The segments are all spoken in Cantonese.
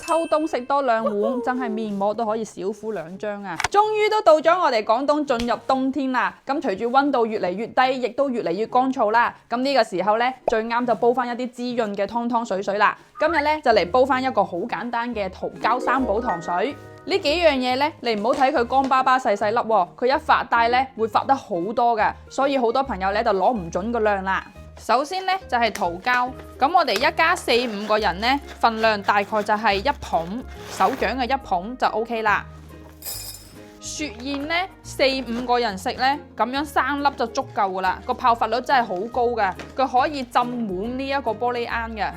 秋冬食多2碗，真係面膜都可以小敷2張啊！終於都到咗我哋廣東進入冬天啦，咁隨住溫度越嚟越低，亦都越嚟越乾燥啦。咁呢個時候呢，最啱就煲翻一啲滋潤嘅湯湯水水啦。今日呢，就嚟煲翻一個好簡單嘅桃膠3寶糖水。呢幾樣嘢呢，你唔好睇佢乾巴巴細細粒喎，佢一發帶呢會發得好多嘅，所以好多朋友呢就攞唔準個量啦。首先呢，就係桃膠，咁我哋一家4、5個人呢，份量大概就係1捧，手掌嘅1捧就 OK 啦。雪燕呢，4、5個人食呢，咁樣3粒就足夠噶啦，個泡發率真係好高嘅，佢可以浸滿呢一個玻璃罌嘅。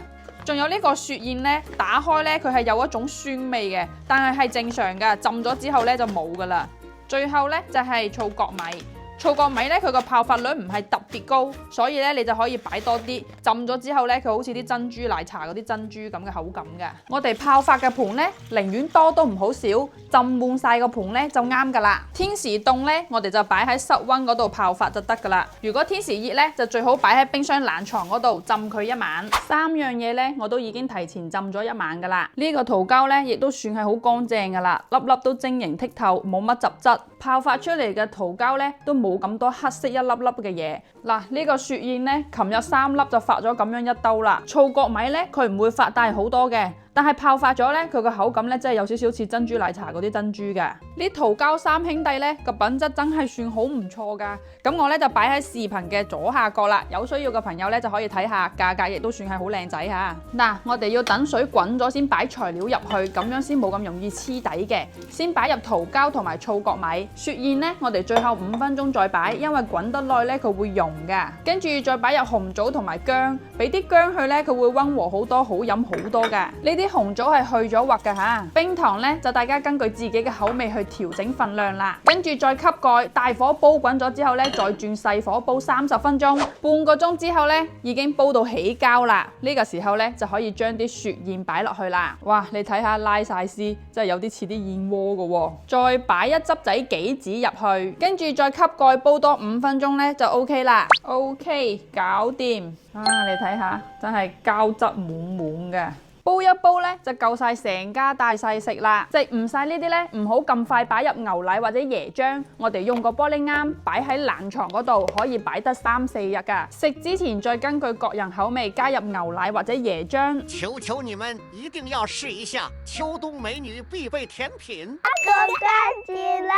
仲有呢個雪燕呢，打開呢，佢係有一種酸味嘅，但係正常嘅，浸咗之後呢就冇噶啦。最後呢，就係醋角米。醋角米咧，佢個泡發率唔係特別高，所以咧你就可以擺多啲，浸咗之後咧，佢好似啲珍珠奶茶嗰啲珍珠咁嘅口感嘅。我哋泡發嘅盤咧，寧願多都唔好少，浸滿晒個盤咧就啱噶啦。天時凍咧，我哋就擺喺室溫嗰度泡發就得噶啦。如果天時熱咧，就最好擺喺冰箱冷藏嗰度浸佢1晚。3樣嘢咧，我都已經提前浸咗1晚噶啦。呢個桃膠咧，亦都算係好乾淨噶啦，粒粒都晶瑩剔透，冇乜雜質。泡發出嚟嘅桃膠咧，都冇咁多黑色一粒粒嘅嘢。嗱，呢個雪燕呢，琴日3粒就發咗咁樣1兜啦。醋角米呢，佢唔會發大好多嘅，但係泡發咗呢，佢個口感呢，真係有少少似珍珠奶茶嗰啲珍珠嘅。呢桃膠3兄弟呢，個品質真係算好唔錯噶。咁我呢，就擺喺視頻嘅左下角啦，有需要嘅朋友呢，就可以睇下，價格亦都算係好靚仔吓。嗱，我哋要等水滾咗先擺材料入去，咁樣先冇咁容易黐底嘅。先擺入桃膠同埋醋角米。雪燕呢，我哋最後5分鐘再擺，因為滾得耐呢，佢會溶噶。跟住再擺入紅棗同埋薑，俾啲薑去呢，佢會溫和好多，好飲好多噶。呢啲紅棗係去咗核噶吓。冰糖呢，就大家根據自己嘅口味去調整份量啦。跟住再吸蓋，大火煲滾咗之後呢，再轉細火煲30分鐘，半個鐘之後呢，已經煲到起膠啦。呢個時候呢，就可以將啲雪燕擺落去啦。哇，你睇下拉晒絲，真係有啲似啲燕窩噶喎。再擺一汁仔杞子入去，跟住再吸蓋煲多5分鐘呢，就 OK 啦。OK， 搞掂啊！你睇下，真係膠質滿滿嘅。煲一煲呢，就夠晒成家大細食啦。食唔晒呢啲呢，唔好咁快擺入牛奶或者椰漿。我哋用個玻璃罌擺喺冷藏嗰度，可以擺得3、4日噶。食之前再根據個人口味加入牛奶或者椰漿。求求你們一定要試一下秋冬美女必備甜品。哥哥起啦！